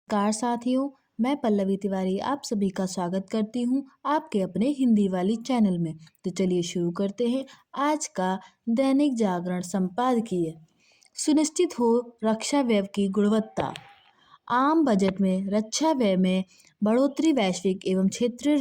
नमस्कार साथियों। मैं पल्लवी तिवारी आप सभी का स्वागत करती हूँ आपके अपने हिंदी वाली चैनल में। तो चलिए शुरू करते हैं आज का दैनिक जागरण संपादकीय। सुनिश्चित हो रक्षा व्यय की गुणवत्ता। आम बजट में रक्षा व्यय में बढ़ोतरी वैश्विक एवं क्षेत्रीय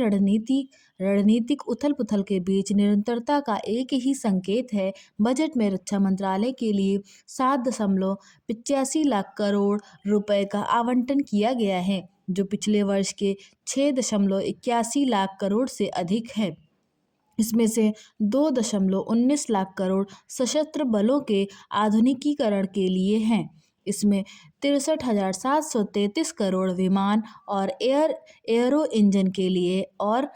रणनीतिक उथल-पुथल के बीच निरंतरता का एक ही संकेत है। बजट में रक्षा मंत्रालय के लिए 7.85 लाख करोड़ रुपए का आवंटन किया गया है, जो पिछले वर्ष के 6.81 लाख करोड़ से अधिक है। इसमें से 2.19 लाख करोड़ सशस्त्र बलों के आधुनिकीकरण के लिए हैं। इसमें 63,733 करोड़ विमान और एयरो इंजन के लिए और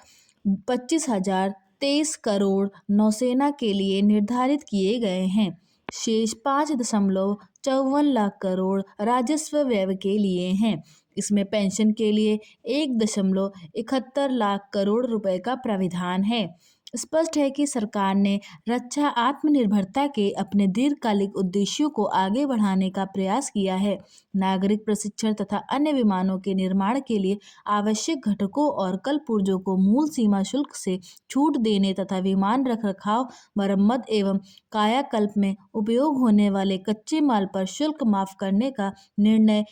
25,023 करोड़ नौसेना के लिए निर्धारित किए गए हैं। शेष 5.54 लाख करोड़ राजस्व व्यय के लिए हैं। इसमें पेंशन के लिए 1.71 लाख करोड़ रुपए का प्राविधान है। स्पष्ट है कि सरकार ने रक्षा आत्मनिर्भरता के अपने दीर्घकालिक उद्देश्यों को आगे बढ़ाने का प्रयास किया है। नागरिक प्रशिक्षण तथा अन्य विमानों के निर्माण के लिए आवश्यक घटकों और कल पुर्जों को मूल सीमा शुल्क से छूट देने तथा विमान रखरखाव, मरम्मत एवं कायाकल्प में उपयोग होने वाले कच्चे माल पर शुल्क माफ करने का निर्णय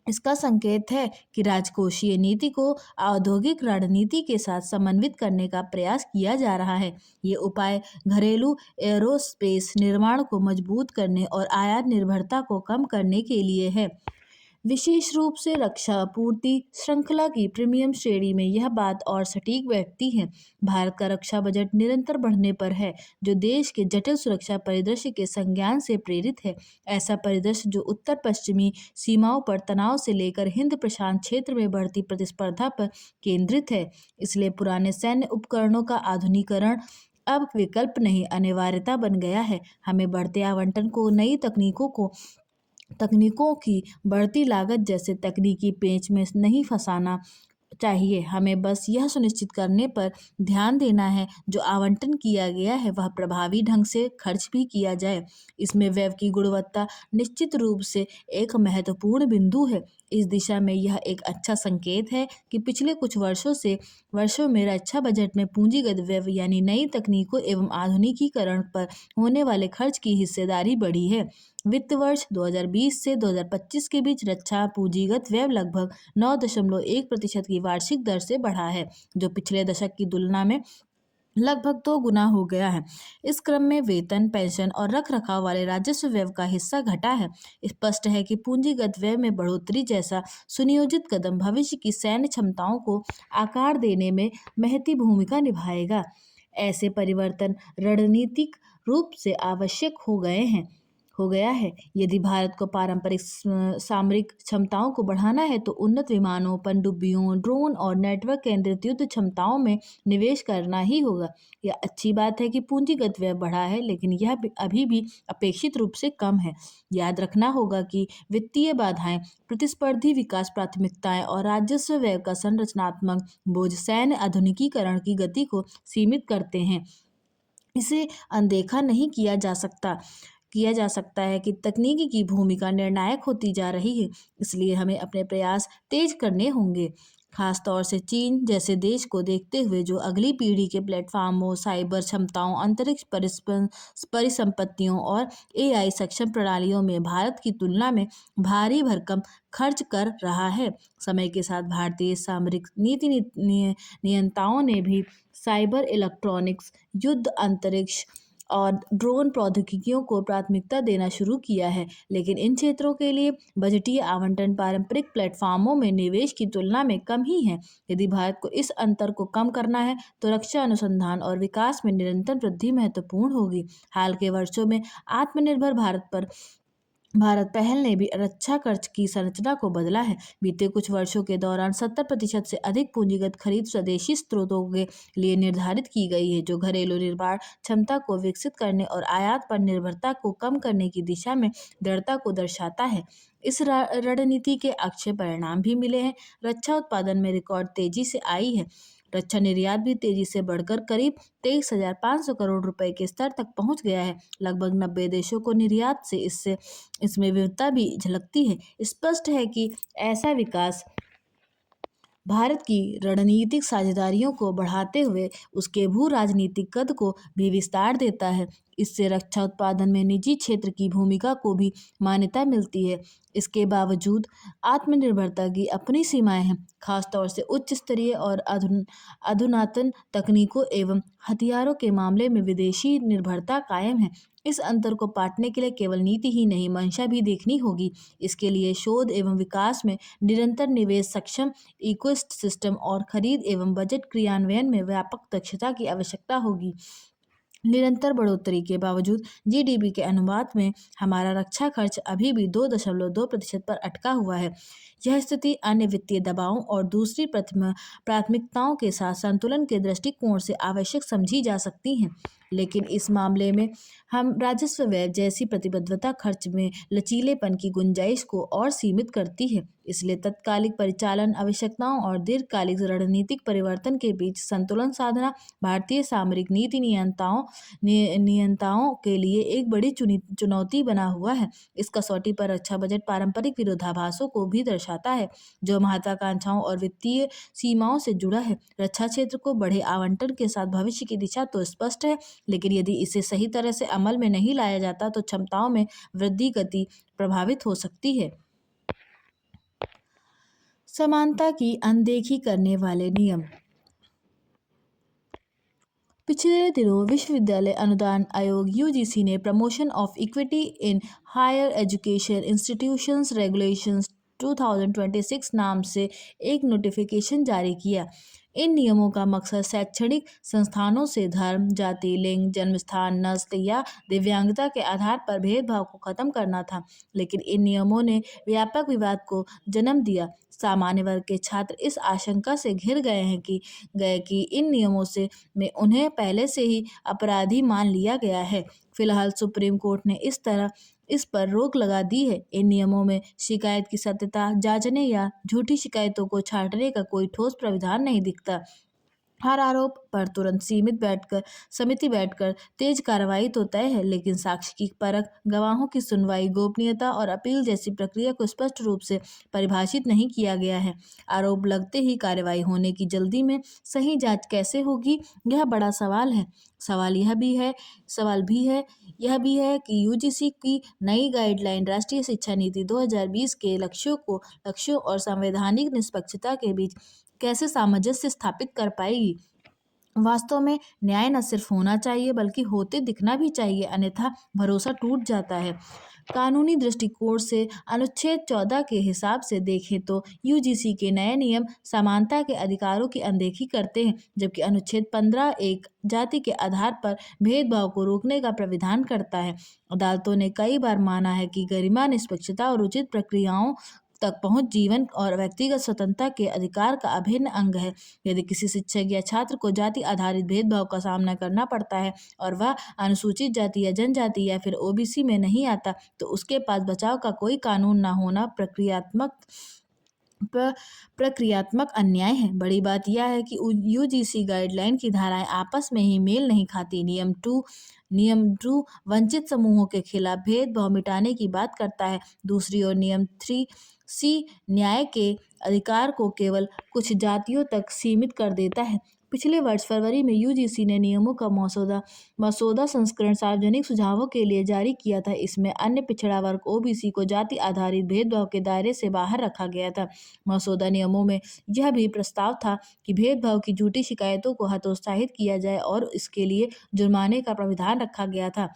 इसका संकेत है कि राजकोषीय नीति को औद्योगिक रणनीति के साथ समन्वित करने का प्रयास किया जा रहा है। ये उपाय घरेलू एरोस्पेस निर्माण को मजबूत करने और आयात निर्भरता को कम करने के लिए है। विशेष रूप से रक्षा आपूर्ति श्रृंखला की प्रीमियम श्रेणी में यह बात और सटीक बैठती है। भारत का रक्षा बजट निरंतर बढ़ने पर है, जो देश के जटिल सुरक्षा परिदृश्य के संज्ञान से प्रेरित है। ऐसा परिदृश्य जो उत्तर पश्चिमी सीमाओं पर तनाव से लेकर हिंद प्रशांत क्षेत्र में बढ़ती प्रतिस्पर्धा पर केंद्रित है। इसलिए पुराने सैन्य उपकरणों का आधुनिकीकरण अब विकल्प नहीं, अनिवार्यता बन गया है। हमें बढ़ते आवंटन को नई तकनीकों की बढ़ती लागत जैसे तकनीकी पेंच में नहीं फंसाना चाहिए। हमें बस यह सुनिश्चित करने पर ध्यान देना है जो आवंटन किया गया है वह प्रभावी ढंग से खर्च भी किया जाए। इसमें व्यय की गुणवत्ता निश्चित रूप से एक महत्वपूर्ण बिंदु है। इस दिशा में यह एक अच्छा संकेत है कि पिछले कुछ वर्षों में रक्षा बजट में पूंजीगत व्यय यानी नई तकनीकों एवं आधुनिकीकरण पर होने वाले खर्च की हिस्सेदारी बढ़ी है। वित्त वर्ष 2020 से 2025 के बीच रक्षा पूंजीगत व्यय लगभग 9.1% की वार्षिक दर से बढ़ा है, जो पिछले दशक की तुलना में लगभग 2 गुना हो गया है। इस क्रम में वेतन, पेंशन और रखरखाव वाले राजस्व व्यय का हिस्सा घटा है। स्पष्ट है कि पूंजीगत व्यय में बढ़ोतरी जैसा सुनियोजित कदम भविष्य की सैन्य क्षमताओं को आकार देने में महती भूमिका निभाएगा। ऐसे परिवर्तन रणनीतिक रूप से आवश्यक हो गया है। यदि भारत को पारंपरिक सामरिक क्षमताओं को बढ़ाना है तो उन्नत विमानों, पनडुब्बियों, ड्रोन और नेटवर्क केंद्रित युद्ध क्षमताओं में निवेश करना ही होगा। यह अच्छी बात है कि पूंजीगत व्यय बढ़ा है, लेकिन यह अभी भी अपेक्षित रूप से कम है। याद रखना होगा कि वित्तीय बाधाएं, प्रतिस्पर्धी विकास प्राथमिकताएं और राजस्व व्यय का संरचनात्मक बोझ सैन्य आधुनिकीकरण की गति को सीमित करते हैं। इसे अनदेखा नहीं किया जा सकता है कि तकनीकी की भूमिका निर्णायक होती जा रही है। इसलिए हमें अपने प्रयास तेज करने होंगे, खासतौर से चीन जैसे देश को देखते हुए जो अगली पीढ़ी के प्लेटफॉर्मों, साइबर क्षमताओं, अंतरिक्ष परिसंपत्तियों और एआई सक्षम प्रणालियों में भारत की तुलना में भारी भरकम खर्च कर रहा है। समय के साथ भारतीय सामरिक नियंताओं ने भी साइबर, इलेक्ट्रॉनिक्स, युद्ध, अंतरिक्ष और ड्रोन प्रौद्योगिकियों को प्राथमिकता देना शुरू किया है, लेकिन इन क्षेत्रों के लिए बजटीय आवंटन पारंपरिक प्लेटफॉर्मों में निवेश की तुलना में कम ही है। यदि भारत को इस अंतर को कम करना है तो रक्षा अनुसंधान और विकास में निरंतर वृद्धि महत्वपूर्ण होगी। हाल के वर्षों में आत्मनिर्भर भारत पहल ने भी रक्षा खर्च की संरचना को बदला है। बीते कुछ वर्षों के दौरान 70% से अधिक पूंजीगत खरीद स्वदेशी स्रोतों के लिए निर्धारित की गई है, जो घरेलू निर्माण क्षमता को विकसित करने और आयात पर निर्भरता को कम करने की दिशा में दृढ़ता को दर्शाता है। इस रणनीति के अच्छे परिणाम भी मिले हैं। रक्षा उत्पादन में रिकॉर्ड तेजी से आई है। रक्षा निर्यात भी तेजी से बढ़कर करीब 23,500 करोड़ रुपए के स्तर तक पहुंच गया है। लगभग 90 देशों को निर्यात से इसमें विविधता भी झलकती है। स्पष्ट है कि ऐसा विकास भारत की रणनीतिक साझेदारियों को बढ़ाते हुए उसके भू राजनीतिक कद को भी विस्तार देता है। इससे रक्षा उत्पादन में निजी क्षेत्र की भूमिका को भी मान्यता मिलती है। इसके बावजूद आत्मनिर्भरता की अपनी सीमाएं हैं, खासतौर से उच्च स्तरीय और अधुनातन तकनीकों एवं हथियारों के मामले में विदेशी निर्भरता कायम है। इस अंतर को पाटने के लिए केवल नीति ही नहीं, मंशा भी देखनी होगी। इसके लिए शोध एवं विकास में निरंतर निवेश, सक्षम इकोसिस्टम और खरीद एवं बजट क्रियान्वयन में व्यापक दक्षता की आवश्यकता होगी। निरंतर बढ़ोतरी के बावजूद जीडीपी के अनुपात में हमारा रक्षा खर्च अभी भी 2.2% पर अटका हुआ है। यह स्थिति अन्य वित्तीय दबावों और दूसरी प्राथमिकताओं के साथ संतुलन के दृष्टिकोण से आवश्यक समझी जा सकती हैं, लेकिन इस मामले में हम राजस्व व्यय जैसी प्रतिबद्धता खर्च में लचीलेपन की गुंजाइश को और सीमित करती है। इसलिए तत्कालिक परिचालन आवश्यकताओं और दीर्घकालिक रणनीतिक परिवर्तन के बीच संतुलन साधना भारतीय सामरिक नीति नियंताओं के लिए एक बड़ी चुनौती बना हुआ है। इस कसौटी पर रक्षा बजट पारंपरिक विरोधाभासों को भी दर्शाता है, जो महत्वाकांक्षाओं और वित्तीय सीमाओं से जुड़ा है। रक्षा क्षेत्र को बड़े आवंटन के साथ भविष्य की दिशा तो स्पष्ट है, लेकिन यदि इसे सही तरह से अमल में नहीं लाया जाता तो क्षमताओं में वृद्धि गति प्रभावित हो सकती है। समानता की अनदेखी करने वाले नियम। पिछले दिनों विश्वविद्यालय अनुदान आयोग यूजीसी ने promotion of equity in higher education institutions regulations 2026 नाम से एक नोटिफिकेशन जारी किया। इन नियमों का मकसद शैक्षणिक संस्थानों से धर्म, जाति, लिंग, जन्मस्थान, नस्ल या दिव्यांगता के आधार पर भेदभाव को खत्म करना था, लेकिन इन नियमों ने व्यापक विवाद को जन्म दिया। सामान्य वर्ग के छात्र इस आशंका से घिर गए कि इन नियमों से में उन्हें पहले से ही अपराधी मान लिया गया है। फिलहाल सुप्रीम कोर्ट ने इस पर रोक लगा दी है। इन नियमों में शिकायत की सत्यता जांचने या झूठी शिकायतों को छांटने का कोई ठोस प्राविधान नहीं दिखता। हर आरोप पर तुरंत समिति बैठकर तेज कार्रवाई तो तय है, लेकिन साक्ष्य की परख, गवाहों की सुनवाई, गोपनीयता और अपील जैसी प्रक्रिया को स्पष्ट रूप से परिभाषित नहीं किया गया है। आरोप लगते ही कार्रवाई होने की जल्दी में सही जांच कैसे होगी, यह बड़ा सवाल है। यह भी है कि यूजीसी की नई गाइडलाइन राष्ट्रीय शिक्षा नीति 2020 के लक्ष्यों और संवैधानिक निष्पक्षता के बीच कैसे सामंजस्य स्थापित कर पाएगी। वास्तव में न्याय न सिर्फ होना चाहिए बल्कि होते दिखना भी चाहिए, अन्यथा भरोसा टूट जाता है। कानूनी दृष्टिकोण से अनुच्छेद 14 के हिसाब से देखें तो यूजीसी के नए नियम समानता के अधिकारों की अनदेखी करते हैं, जबकि अनुच्छेद 15 एक जाति के आधार पर भेदभाव को रोकने का प्राविधान करता है। अदालतों ने कई बार माना है कि गरिमा, निष्पक्षता और उचित प्रक्रियाओं तक पहुंच जीवन और व्यक्तिगत स्वतंत्रता के अधिकार का अभिन्न अंग है। यदि किसी शिक्षक या छात्र को जाति आधारित भेदभाव का सामना करना पड़ता है और वह अनुसूचित जाति या जनजाति या फिर ओबीसी में नहीं आता, तो उसके पास बचाव का कोई कानून न होना प्रक्रियात्मक अन्याय है। बड़ी बात यह है कि यूजीसी गाइडलाइन की धाराएं आपस में ही मेल नहीं खाती। नियम 2 वंचित समूहों के खिलाफ भेदभाव मिटाने की बात करता है। दूसरी ओर नियम 3C न्याय के अधिकार को केवल कुछ जातियों तक सीमित कर देता है। पिछले वर्ष फरवरी में यूजीसी ने नियमों का मसौदा संस्करण सार्वजनिक सुझावों के लिए जारी किया था। इसमें अन्य पिछड़ा वर्ग ओबीसी को जाति आधारित भेदभाव के दायरे से बाहर रखा गया था। मसौदा नियमों में यह भी प्रस्ताव था कि भेदभाव की झूठी शिकायतों को हतोत्साहित किया जाए और इसके लिए जुर्माने का प्राविधान रखा गया था,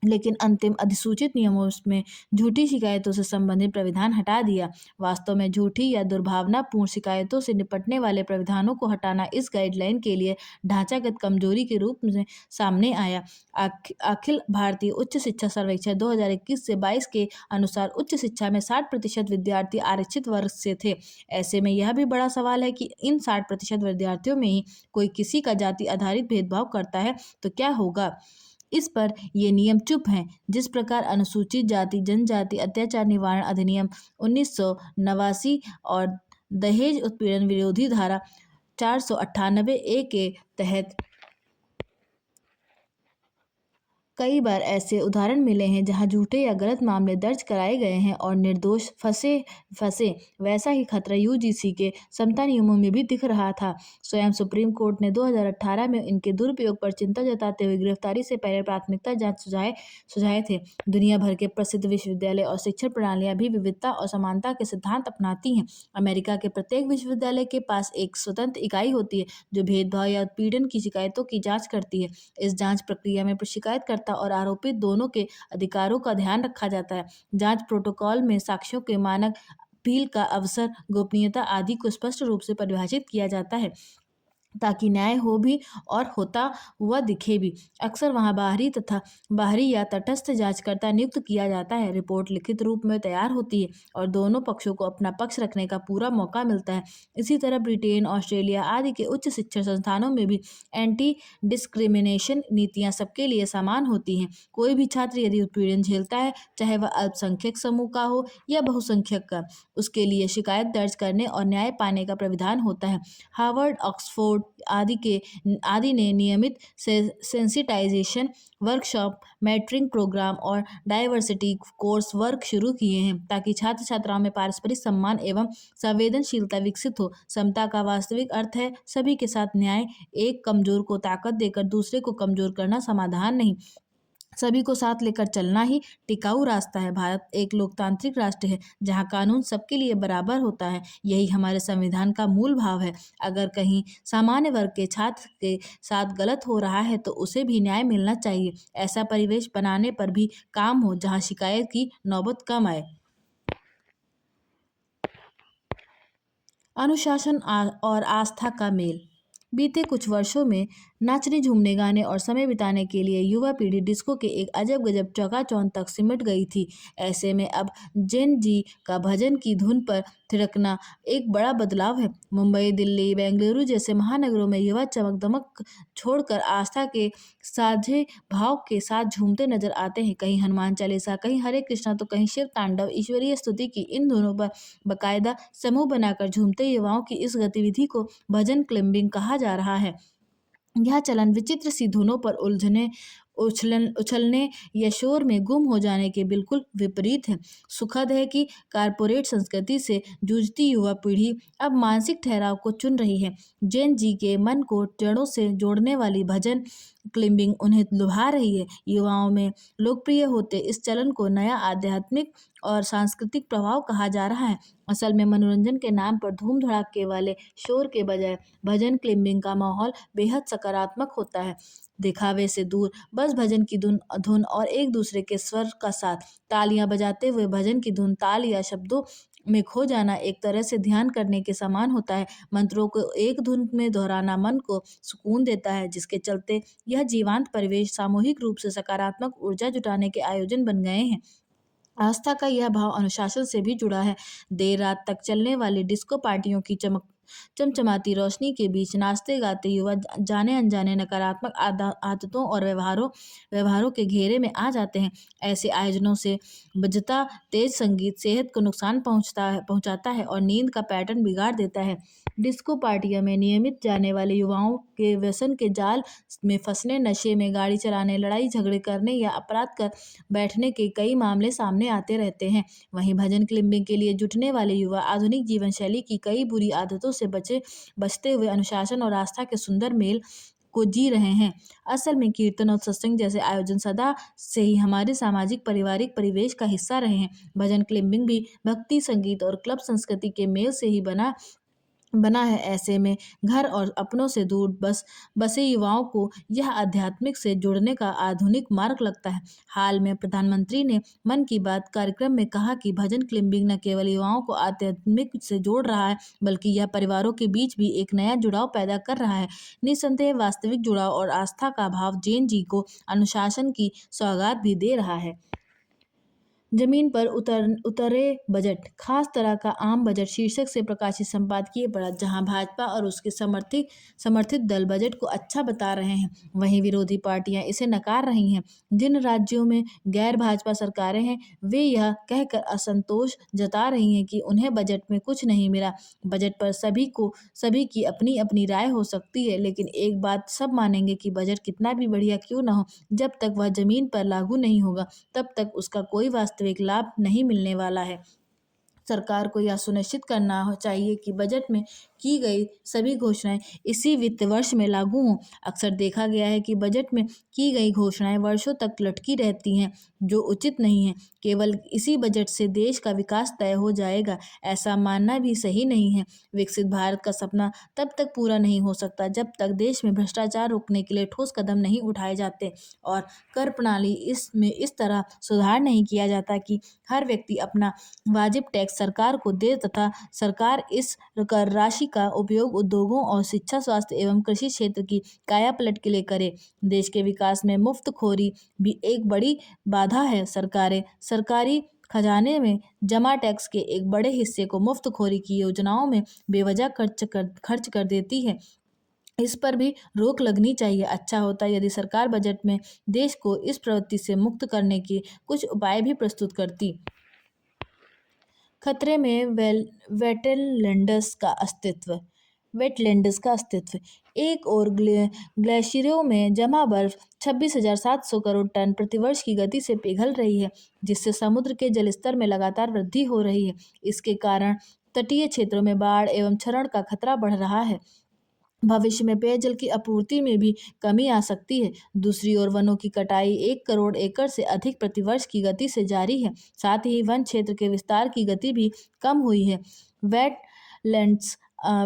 लेकिन अंतिम अधिसूचित नियमों में झूठी शिकायतों से संबंधित प्राविधान हटा दिया। वास्तव में झूठी या दुर्भावनापूर्ण शिकायतों से निपटने वाले प्राविधानों को हटाना इस गाइडलाइन के लिए ढांचागत कमजोरी के रूप में सामने आया। अखिल भारतीय उच्च शिक्षा सर्वेक्षण 2021 से 22 के अनुसार उच्च शिक्षा में 60% विद्यार्थी आरक्षित वर्ग से थे। ऐसे में यह भी बड़ा सवाल है कि इन 60% विद्यार्थियों में ही कोई किसी का जाति आधारित भेदभाव करता है तो क्या होगा। इस पर ये नियम चुप हैं। जिस प्रकार अनुसूचित जाति जनजाति अत्याचार निवारण अधिनियम 1989 और दहेज उत्पीड़न विरोधी धारा 498A के तहत कई बार ऐसे उदाहरण मिले हैं जहां झूठे या गलत मामले दर्ज कराए गए हैं और निर्दोष फंसे फंसे। वैसा ही खतरा यूजीसी के समता नियमों में भी दिख रहा था। स्वयं सुप्रीम कोर्ट ने 2018 में इनके दुरुपयोग पर चिंता जताते हुए गिरफ्तारी से पहले प्राथमिकता जांच सुझाए थे। दुनिया भर के प्रसिद्ध विश्वविद्यालय और शिक्षण प्रणालियां भी विविधता और समानता के सिद्धांत अपनाती हैं। अमेरिका के प्रत्येक विश्वविद्यालय के पास एक स्वतंत्र इकाई होती है जो भेदभाव या उत्पीड़न की शिकायतों की जांच करती है। इस जांच प्रक्रिया में शिकायतकर्ता और आरोपित दोनों के अधिकारों का ध्यान रखा जाता है। जांच प्रोटोकॉल में साक्ष्यों के मानक, अपील का अवसर, गोपनीयता आदि को स्पष्ट रूप से परिभाषित किया जाता है ताकि न्याय हो भी और होता हुआ दिखे भी। अक्सर वहां बाहरी या तटस्थ जांचकर्ता नियुक्त किया जाता है। रिपोर्ट लिखित रूप में तैयार होती है और दोनों पक्षों को अपना पक्ष रखने का पूरा मौका मिलता है। इसी तरह ब्रिटेन, ऑस्ट्रेलिया आदि के उच्च शिक्षण संस्थानों में भी एंटी डिस्क्रिमिनेशन नीतियां सबके लिए समान होती हैं। कोई भी छात्र यदि उत्पीड़न झेलता है, चाहे वह अल्पसंख्यक समूह का हो या बहुसंख्यक का, उसके लिए शिकायत दर्ज करने और न्याय पाने का प्राविधान होता है। हार्वर्ड, ऑक्सफोर्ड आदि ने नियमित सेंसिटाइजेशन वर्कशॉप, मेंटरिंग प्रोग्राम और डाइवर्सिटी कोर्स वर्क शुरू किए हैं ताकि छात्र छात्राओं में पारस्परिक सम्मान एवं संवेदनशीलता विकसित हो। समता का वास्तविक अर्थ है सभी के साथ न्याय। एक कमजोर को ताकत देकर दूसरे को कमजोर करना समाधान नहीं, सभी को साथ लेकर चलना ही टिकाऊ रास्ता है। भारत एक लोकतांत्रिक राष्ट्र है जहां कानून सबके लिए बराबर होता है। यही हमारे संविधान का मूल भाव है। अगर कहीं सामान्य वर्ग के छात्र के साथ गलत हो रहा है तो उसे भी न्याय मिलना चाहिए। ऐसा परिवेश बनाने पर भी काम हो जहां शिकायत की नौबत कम आए। अनुशासन और आस्था का मेल। बीते कुछ वर्षों में नाचने, झूमने, गाने और समय बिताने के लिए युवा पीढ़ी डिस्को के एक अजब गजब चकाचौंध तक सिमट गई थी। ऐसे में अब जेन जी का भजन की धुन पर थिरकना एक बड़ा बदलाव है। मुंबई, दिल्ली, बेंगलुरु जैसे महानगरों में युवा चमक दमक छोड़कर आस्था के साझे भाव के साथ झूमते नजर आते हैं। कहीं हनुमान चालीसा, कहीं हरे कृष्णा तो कहीं शिव तांडव, ईश्वरीय स्तुति की इन धुनों पर बाकायदा समूह बनाकर झूमते युवाओं की इस गतिविधि को भजन क्लबिंग कहा जा रहा है। यह चलन विचित्र सी धुनों पर उछलने या शोर में गुम हो जाने के बिल्कुल विपरीत है। सुखद है कि कारपोरेट संस्कृति से जूझती युवा पीढ़ी अब मानसिक ठहराव को चुन रही है। जैन जी के मन को जड़ों से जोड़ने वाली भजन क्लिम्बिंग उन्हें लुभा रही है। युवाओं में लोकप्रिय होते इस चलन को नया आध्यात्मिक और सांस्कृतिक प्रभाव कहा जा रहा है। असल में मनोरंजन के नाम पर धूम धड़ाके वाले शोर के बजाय भजन क्लिम्बिंग का माहौल बेहद सकारात्मक होता है। दिखावे से दूर बस भजन की धुन धुन और एक दूसरे के स्वर का साथ, तालियां बजाते हुए भजन की धुन, ताल या शब्दों में खो जाना एक तरह से ध्यान करने के समान होता है। मंत्रों को एक धुन में दोहराना मन को सुकून देता है, जिसके चलते यह जीवंत परिवेश सामूहिक रूप से सकारात्मक ऊर्जा जुटाने के आयोजन बन गए हैं। आस्था का यह भाव अनुशासन से भी जुड़ा है। देर रात तक चलने वाली डिस्को पार्टियों की चमचमाती रोशनी के बीच नाचते गाते युवा जाने अनजाने नकारात्मक आदतों और व्यवहारों के घेरे में आ जाते हैं। ऐसे आयोजनों से बजता तेज संगीत सेहत को नुकसान पहुंचाता है और नींद का पैटर्न बिगाड़ देता है। डिस्को पार्टियों में नियमित जाने वाले युवाओं के व्यसन के जाल में फंसने, नशे में गाड़ी चलाने, लड़ाई झगड़े करने या अपराध कर बैठने के कई मामले सामने आते रहते हैं। वहीं भजन क्लिम्बिंग के लिए जुटने वाले युवा आधुनिक जीवन शैली की कई बुरी आदतों से बचते हुए अनुशासन और आस्था के सुंदर मेल को जी रहे हैं। असल में कीर्तन और सत्संग जैसे आयोजन सदा से ही हमारे सामाजिक पारिवारिक परिवेश का हिस्सा रहे हैं। भजन क्लिम्बिंग भी भक्ति, संगीत और क्लब संस्कृति के मेल से ही बना है। ऐसे में घर और अपनों से दूर बसे युवाओं को यह आध्यात्मिक से जुड़ने का आधुनिक मार्ग लगता है। हाल में प्रधानमंत्री ने मन की बात कार्यक्रम में कहा कि भजन क्लिम्बिंग न केवल युवाओं को आध्यात्मिक से जोड़ रहा है, बल्कि यह परिवारों के बीच भी एक नया जुड़ाव पैदा कर रहा है। निसंदेह वास्तविक जुड़ाव और आस्था का भाव जैन जी को अनुशासन की सौगात भी दे रहा है। जमीन पर उतरे बजट, खास तरह का आम बजट शीर्षक से प्रकाशित संपादकीय पढ़ा, जहां भाजपा और उसके समर्थित दल बजट को अच्छा बता रहे हैं, वहीं विरोधी पार्टियां इसे नकार रही हैं। जिन राज्यों में गैर भाजपा सरकारें हैं, वे यह कहकर असंतोष जता रही हैं कि उन्हें बजट में कुछ नहीं मिला। बजट पर सभी की अपनी अपनी राय हो सकती है, लेकिन एक बात सब मानेंगे कि बजट कितना भी बढ़िया क्यों न हो, जब तक वह जमीन पर लागू नहीं होगा, तब तक उसका कोई वास्तविक लाभ नहीं मिलने वाला है। सरकार को यह सुनिश्चित करना चाहिए कि बजट में की गई सभी घोषणाएं इसी वित्त वर्ष में लागू हों। अक्सर देखा गया है कि बजट में की गई घोषणाएं वर्षों तक लटकी रहती हैं, जो उचित नहीं है। केवल इसी बजट से देश का विकास तय हो जाएगा, ऐसा मानना भी सही नहीं है। विकसित भारत का सपना तब तक पूरा नहीं हो सकता जब तक देश में भ्रष्टाचार रोकने के लिए ठोस कदम नहीं उठाए जाते और कर प्रणाली इसमें इस तरह सुधार नहीं किया जाता कि हर व्यक्ति अपना वाजिब टैक्स सरकार को दे तथा सरकार इस कर राशि का उपयोग उद्योगों और शिक्षा, स्वास्थ्य एवं कृषि क्षेत्र की कायापलट के लिए करे। देश के विकास में मुफ्तखोरी भी एक बड़ी बाधा है। सरकारें सरकारी खजाने में जमा टैक्स के एक बड़े हिस्से को मुफ्तखोरी की योजनाओं में बेवजह खर्च कर देती है। इस पर भी रोक लगनी चाहिए। अच्छा होता यदि सरकार बजट में देश को इस प्रवृत्ति से मुक्त करने के कुछ उपाय भी प्रस्तुत करती। खतरे में वेटलैंड्स का अस्तित्व। एक और ग्लेशियरों में जमा बर्फ 26,700 करोड़ टन प्रतिवर्ष की गति से पिघल रही है, जिससे समुद्र के जलस्तर में लगातार वृद्धि हो रही है। इसके कारण तटीय क्षेत्रों में बाढ़ एवं क्षरण का खतरा बढ़ रहा है। भविष्य में पेयजल की आपूर्ति में भी कमी आ सकती है। दूसरी ओर वनों की कटाई 1 करोड़ एकड़ से अधिक प्रतिवर्ष की गति से जारी है। साथ ही वन क्षेत्र के विस्तार की गति भी कम हुई है। वेटलैंड्स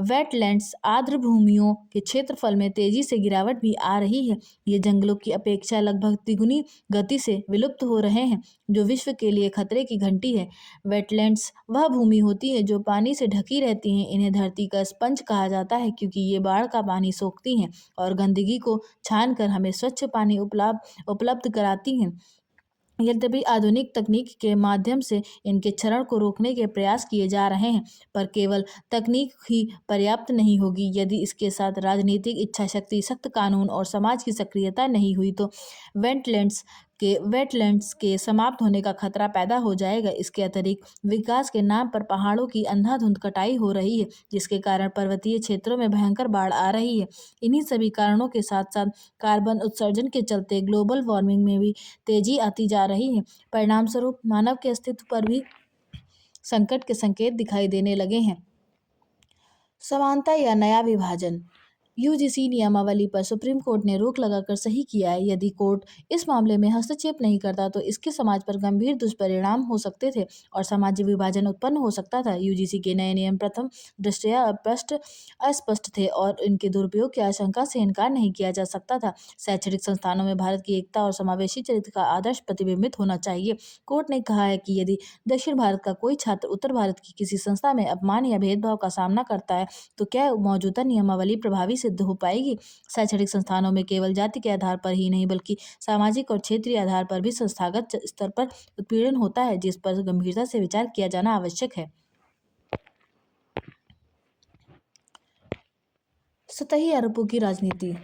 वेटलैंड्स आर्द्र भूमियों के क्षेत्रफल में तेजी से गिरावट भी आ रही है। ये जंगलों की अपेक्षा लगभग तिगुनी गति से विलुप्त हो रहे हैं, जो विश्व के लिए खतरे की घंटी है। वेटलैंड्स वह भूमि होती है जो पानी से ढकी रहती हैं। इन्हें धरती का स्पंज कहा जाता है, क्योंकि ये बाढ़ का पानी सोखती हैं और गंदगी को छानकर हमें स्वच्छ पानी उपलब्ध कराती हैं। यद्यपि आधुनिक तकनीक के माध्यम से इनके क्षरण को रोकने के प्रयास किए जा रहे हैं, पर केवल तकनीक ही पर्याप्त नहीं होगी। यदि इसके साथ राजनीतिक इच्छाशक्ति, सख्त कानून और समाज की सक्रियता नहीं हुई तो वेटलैंड्स के समाप्त होने का खतरा पैदा हो जाएगा। इसके अतिरिक्त विकास के नाम पर पहाड़ों की अंधाधुंध कटाई हो रही है, जिसके कारण पर्वतीय क्षेत्रों में भयंकर बाढ़ आ रही है। इन्हीं सभी कारणों के साथ साथ कार्बन उत्सर्जन के चलते ग्लोबल वार्मिंग में भी तेजी आती जा रही है। परिणाम स्वरूप मानव के अस्तित्व पर भी संकट के संकेत दिखाई देने लगे हैं। समानता या नया विभाजन। यूजीसी नियमावली पर सुप्रीम कोर्ट ने रोक लगाकर सही किया है। यदि कोर्ट इस मामले में हस्तक्षेप नहीं करता तो इसके समाज पर गंभीर दुष्परिणाम हो सकते थे और सामाजिक विभाजन उत्पन्न हो सकता था। यूजीसी के नए नियम प्रथम दृष्टया अस्पष्ट थे और इनके दुरुपयोग की आशंका से इनकार नहीं किया जा सकता था। शैक्षणिक संस्थानों में भारत की एकता और समावेशी चरित्र का आदर्श प्रतिबिंबित होना चाहिए। कोर्ट ने कहा है कि यदि दक्षिण भारत का कोई छात्र उत्तर भारत की किसी संस्था में अपमान या भेदभाव का सामना करता है तो क्या मौजूदा नियमावली प्रभावी सिद्ध हो पाएगी। शैक्षणिक संस्थानों में केवल जाति के आधार पर ही नहीं बल्कि सामाजिक और क्षेत्रीय आधार पर भी संस्थागत स्तर पर उत्पीड़न होता है, जिस पर गंभीरता से विचार किया जाना आवश्यक है। सतही आरोपों की राजनीति।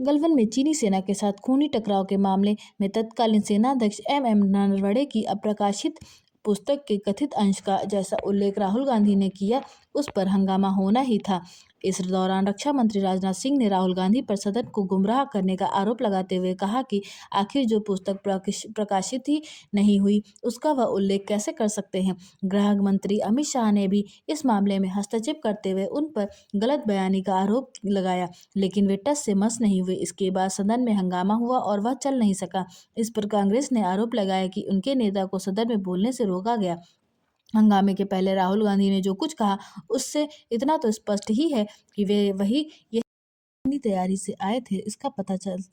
गलवान में चीनी सेना के साथ खूनी टकराव के मामले में तत्कालीन सेनाध्यक्ष एम नरवणे की अप्रकाशित पुस्तक के कथित अंश का जैसा उल्लेख राहुल गांधी ने किया, उस पर हंगामा होना ही था। इस दौरान रक्षा मंत्री राजनाथ सिंह ने राहुल गांधी पर सदन को गुमराह करने का आरोप लगाते हुए कहा कि आखिर जो पुस्तक प्रकाशित ही नहीं हुई, उसका वह उल्लेख कैसे कर सकते हैं। गृह मंत्री अमित शाह ने भी इस मामले में हस्तक्षेप करते हुए उन पर गलत बयानी का आरोप लगाया, लेकिन वे टस से मस नहीं हुए। इसके बाद सदन में हंगामा हुआ और वह चल नहीं सका। इस पर कांग्रेस ने आरोप लगाया कि उनके नेता को सदन में बोलने से रोका गया। हंगामे के पहले राहुल गांधी ने जो कुछ कहा, उससे इतना तो स्पष्ट ही है कि वे वही अपनी तैयारी से आए थे।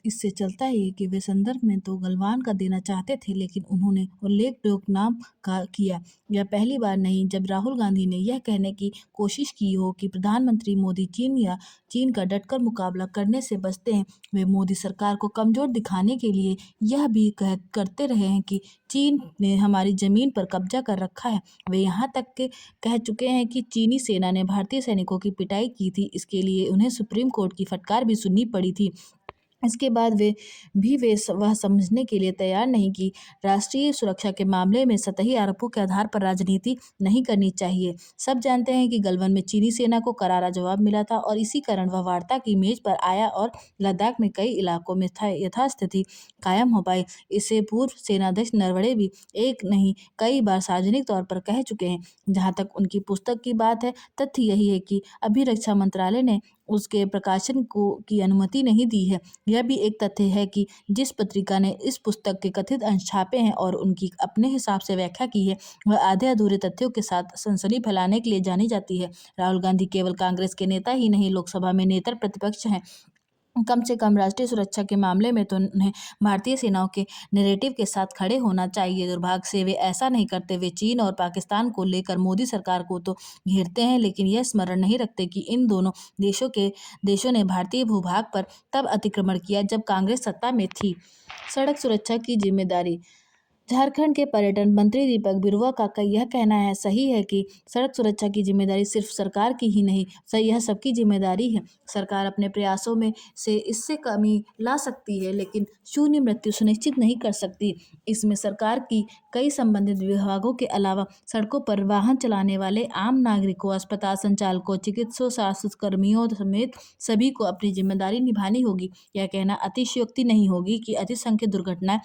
इससे चलता है कि वे संदर्भ में तो गलवान का देना चाहते थे, लेकिन उन्होंने उल्लेख नाम का किया। यह पहली बार नहीं जब राहुल गांधी ने यह कहने की कोशिश की हो कि प्रधानमंत्री मोदी चीन का डटकर मुकाबला करने से बचते हैं। वे मोदी सरकार को कमजोर दिखाने के लिए यह भी करते रहे हैं कि चीन ने हमारी जमीन पर कब्जा कर रखा है। वे यहाँ तक के कह चुके हैं कि चीनी सेना ने भारतीय सैनिकों की पिटाई की थी, इसके लिए उन्हें सुप्रीम कोर्ट की फटकार भी सुननी पड़ी थी। इसके बाद वह समझने के लिए तैयार नहीं कि राष्ट्रीय सुरक्षा के मामले में सतही आरोपों के आधार पर राजनीति नहीं करनी चाहिए। सब जानते हैं कि गलवान में चीनी सेना को करारा जवाब मिला था और इसी कारण वह वार्ता की मेज पर आया और लद्दाख में कई इलाकों में यथास्थिति कायम हो पाई। इससे पूर्व सेनाध्यक्ष नरवणे भी एक नहीं कई बार सार्वजनिक तौर पर कह चुके हैं। जहाँ तक उनकी पुस्तक की बात है, तथ्य यही है कि अभी रक्षा मंत्रालय ने उसके प्रकाशन की अनुमति नहीं दी है। यह भी एक तथ्य है कि जिस पत्रिका ने इस पुस्तक के कथित अंश छापे हैं और उनकी अपने हिसाब से व्याख्या की है, वह आधे अधूरे तथ्यों के साथ सनसनी फैलाने के लिए जानी जाती है। राहुल गांधी केवल कांग्रेस के नेता ही नहीं, लोकसभा में नेता प्रतिपक्ष हैं। कम से कम राष्ट्रीय सुरक्षा के मामले में तो उन्हें भारतीय सेनाओं के नैरेटिव के साथ खड़े होना चाहिए। दुर्भाग्य से वे ऐसा नहीं करते। वे चीन और पाकिस्तान को लेकर मोदी सरकार को तो घेरते हैं, लेकिन यह स्मरण नहीं रखते कि इन दोनों देशों ने भारतीय भूभाग पर तब अतिक्रमण किया जब कांग्रेस सत्ता में थी। सड़क सुरक्षा की जिम्मेदारी। झारखंड के पर्यटन मंत्री दीपक बिरुवा का यह कहना है सही है कि सड़क सुरक्षा की जिम्मेदारी सिर्फ सरकार की ही नहीं, यह सबकी जिम्मेदारी है। सरकार अपने प्रयासों में से इससे कमी ला सकती है, लेकिन शून्य मृत्यु सुनिश्चित नहीं कर सकती। इसमें सरकार की कई संबंधित विभागों के अलावा सड़कों पर वाहन चलाने वाले आम नागरिकों, अस्पताल संचालकों, चिकित्सकों, स्वास्थ्य कर्मियों समेत सभी को अपनी जिम्मेदारी निभानी होगी। यह कहना अतिशयोक्ति नहीं होगी कि अतिसंख्यक दुर्घटनाएं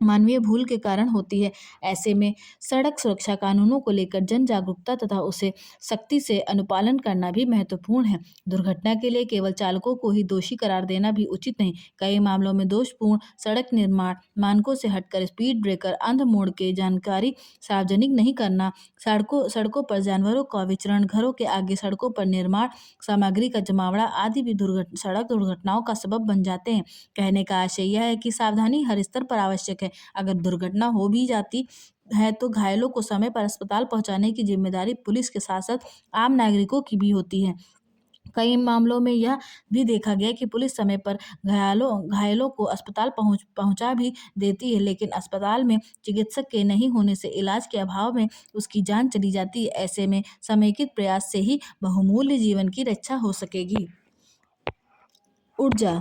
मानवीय भूल के कारण होती है। ऐसे में सड़क सुरक्षा कानूनों को लेकर जन जागरूकता तथा उसे सख्ती से अनुपालन करना भी महत्वपूर्ण है। दुर्घटना के लिए केवल चालकों को ही दोषी करार देना भी उचित नहीं। कई मामलों में दोषपूर्ण सड़क निर्माण मानकों से हटकर स्पीड ब्रेकर, अंध मोड़ की जानकारी सार्वजनिक नहीं करना, सड़कों पर जानवरों का विचरण, घरों के आगे सड़कों पर निर्माण सामग्री का जमावड़ा आदि भी सड़क दुर्घटनाओं का सबब बन जाते हैं। कहने का आशय यह है कि सावधानी हर स्तर पर आवश्यक है। अगर दुर्घटना हो भी जाती है तो घायलों को समय पर अस्पताल पहुंचाने की जिम्मेदारी पुलिस के साथ साथ आम नागरिकों की भी होती है। कई मामलों में यह भी देखा गया कि पुलिस समय पर घायलों को अस्पताल पहुंचा भी देती है, लेकिन अस्पताल में चिकित्सक के नहीं होने से इलाज के अभाव में उसकी जान चली जाती है। ऐसे में समेकित प्रयास से ही बहुमूल्य जीवन की रक्षा हो सकेगी। ऊर्जा।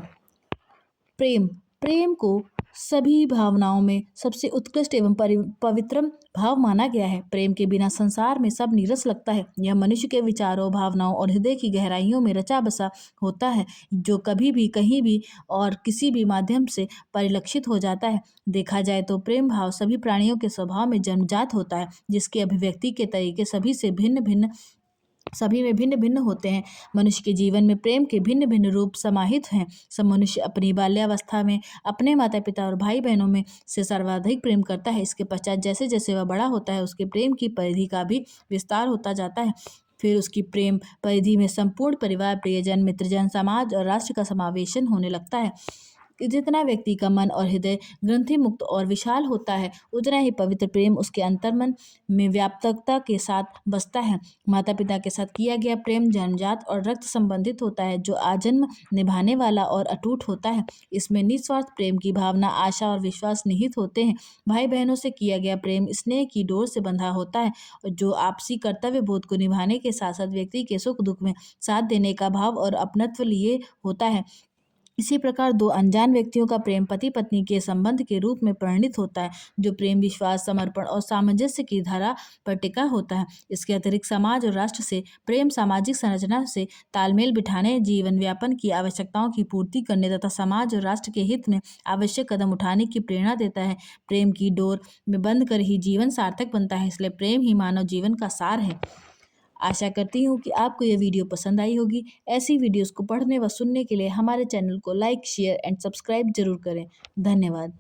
प्रेम को सभी भावनाओं में सबसे उत्कृष्ट एवं पवित्रम भाव माना गया है। प्रेम के बिना संसार में सब नीरस लगता है। यह मनुष्य के विचारों, भावनाओं और हृदय की गहराइयों में रचा बसा होता है, जो कभी भी कहीं भी और किसी भी माध्यम से परिलक्षित हो जाता है। देखा जाए तो प्रेम भाव सभी प्राणियों के स्वभाव में जन्मजात होता है, जिसकी अभिव्यक्ति के तरीके सभी में भिन्न भिन्न होते हैं। मनुष्य के जीवन में प्रेम के भिन्न भिन्न रूप समाहित हैं। सब मनुष्य अपनी बाल्यावस्था में अपने माता पिता और भाई बहनों में से सर्वाधिक प्रेम करता है। इसके पश्चात जैसे जैसे वह बड़ा होता है, उसके प्रेम की परिधि का भी विस्तार होता जाता है। फिर उसकी प्रेम परिधि में संपूर्ण परिवार, प्रियजन, मित्रजन, समाज और राष्ट्र का समावेशन होने लगता है। जितना व्यक्ति का मन और हृदय ग्रंथि मुक्त और विशाल होता है, उतना ही पवित्र प्रेम उसके अंतर्मन में व्यापकता के साथ बसता है। माता पिता के साथ किया गया प्रेम जन्मजात और रक्त संबंधित होता है, जो आजन्म निभाने वाला और अटूट होता है। इसमें निस्वार्थ प्रेम की भावना, आशा और विश्वास निहित होते हैं। भाई बहनों से किया गया प्रेम स्नेह की डोर से बंधा होता है, जो आपसी कर्तव्य बोध को निभाने के साथ साथ व्यक्ति के सुख दुख में साथ देने का भाव और अपनत्व लिए होता है। इसी प्रकार दो अनजान व्यक्तियों का प्रेम पति पत्नी के संबंध के रूप में परिणित होता है, जो प्रेम, विश्वास, समर्पण और सामंजस्य की धारा पर टिका होता है। इसके अतिरिक्त समाज और राष्ट्र से प्रेम सामाजिक संरचना से तालमेल बिठाने, जीवन व्यापन की आवश्यकताओं की पूर्ति करने तथा समाज और राष्ट्र के हित में आवश्यक कदम उठाने की प्रेरणा देता है। प्रेम की डोर में बंध कर ही जीवन सार्थक बनता है, इसलिए प्रेम ही मानव जीवन का सार है। आशा करती हूँ कि आपको यह वीडियो पसंद आई होगी। ऐसी वीडियोस को पढ़ने व सुनने के लिए हमारे चैनल को लाइक, शेयर एंड सब्सक्राइब जरूर करें। धन्यवाद।